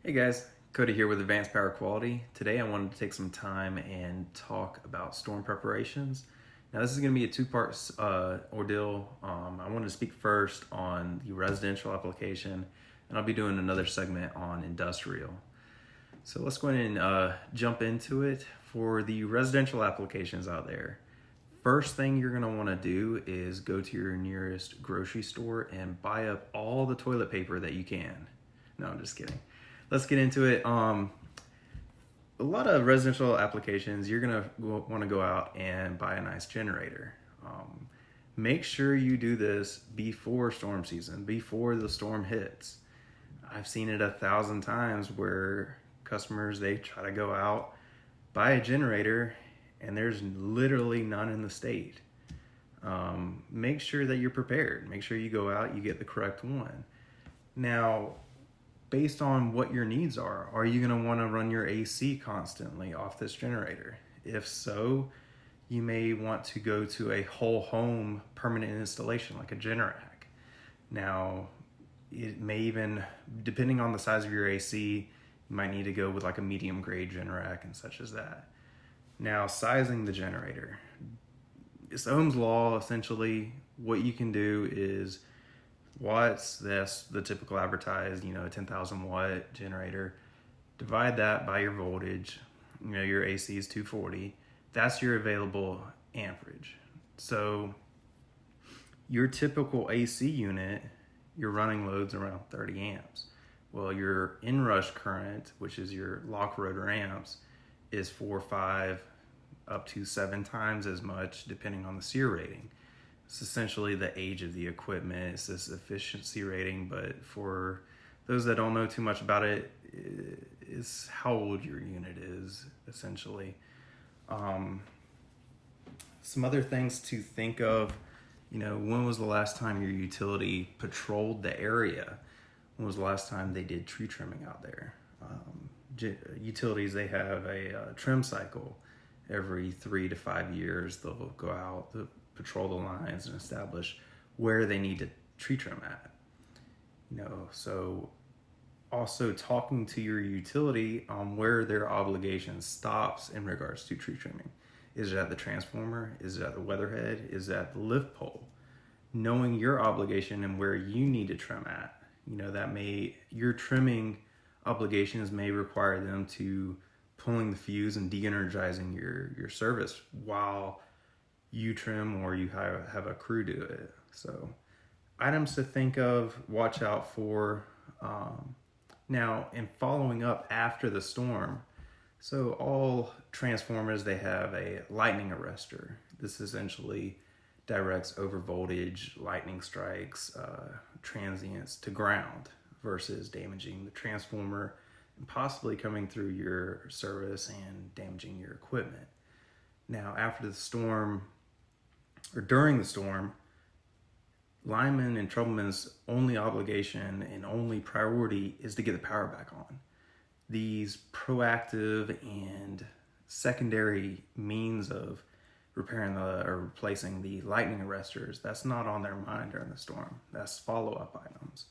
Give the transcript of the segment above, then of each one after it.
Hey guys, Cody here with Advanced Power Quality. Today I wanted to take some time and talk about storm preparations. Now this is going to be a two-part ordeal. I wanted to speak first on the residential application, and I'll be doing another segment on industrial. So let's go ahead and jump into it. For the residential applications out there, first thing you're going to want to do is go to your nearest grocery store and buy up all the toilet paper that you can. No, I'm just kidding. Let's get into it. A lot of residential applications, you're gonna want to go out and buy a nice generator. Make sure you do this before storm season, before the storm hits. I've seen it 1,000 times where customers, they try to go out, buy a generator, and there's literally none in the state. Make sure that you're prepared. Make sure you go out, you get the correct one. Now, based on what your needs are you going to want to run your AC constantly off this generator? If so, you may want to go to a whole home permanent installation like a Generac. Now, it may even, depending on the size of your AC, you might need to go with like a medium grade Generac and such as that. Now, sizing the generator. It's Ohm's law, essentially. What you can do is watts, that's the typical advertised, 10,000 watt generator. Divide that by your voltage. Your AC is 240. That's your available amperage. So your typical AC unit, your running load's around 30 amps. Well, your inrush current, which is your lock rotor amps, is 4, 5, up to 7 times as much, depending on the SEER rating. It's essentially the age of the equipment. It's this efficiency rating, but for those that don't know too much about it, it's how old your unit is, essentially. Some other things to think of, when was the last time your utility patrolled the area? When was the last time they did tree trimming out there? Utilities, they have a trim cycle. Every 3 to 5 years, they'll go out, patrol the lines and establish where they need to tree trim at. So also talking to your utility on where their obligation stops in regards to tree trimming. Is it at the transformer? Is it at the weatherhead? Is it at the lift pole? Knowing your obligation and where you need to trim at. Your trimming obligations may require them to pulling the fuse and de-energizing your service while you trim or you have a crew do it. So items to think of, watch out for. Now, in following up after the storm, so all transformers, they have a lightning arrestor. This essentially directs over voltage, lightning strikes, transients to ground versus damaging the transformer and possibly coming through your service and damaging your equipment. Now, after the storm, or during the storm, linemen and troublemen's only obligation and only priority is to get the power back on. These proactive and secondary means of repairing or replacing the lightning arresters, that's not on their mind during the storm. That's follow-up items.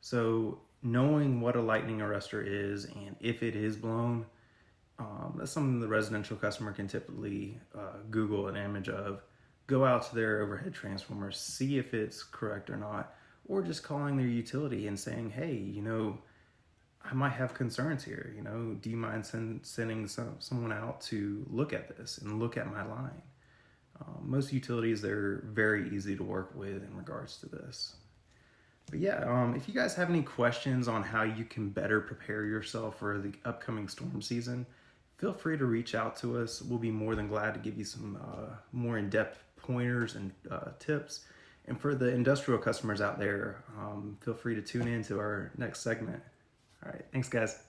So knowing what a lightning arrestor is and if it is blown, that's something the residential customer can typically Google an image of, go out to their overhead transformer, see if it's correct or not, or just calling their utility and saying, hey, I might have concerns here. Do you mind sending someone out to look at this and look at my line? Most utilities, they're very easy to work with in regards to this. But yeah, if you guys have any questions on how you can better prepare yourself for the upcoming storm season, feel free to reach out to us. We'll be more than glad to give you some more in-depth pointers and tips. And for the industrial customers out there, feel free to tune in to our next segment. All right, thanks guys.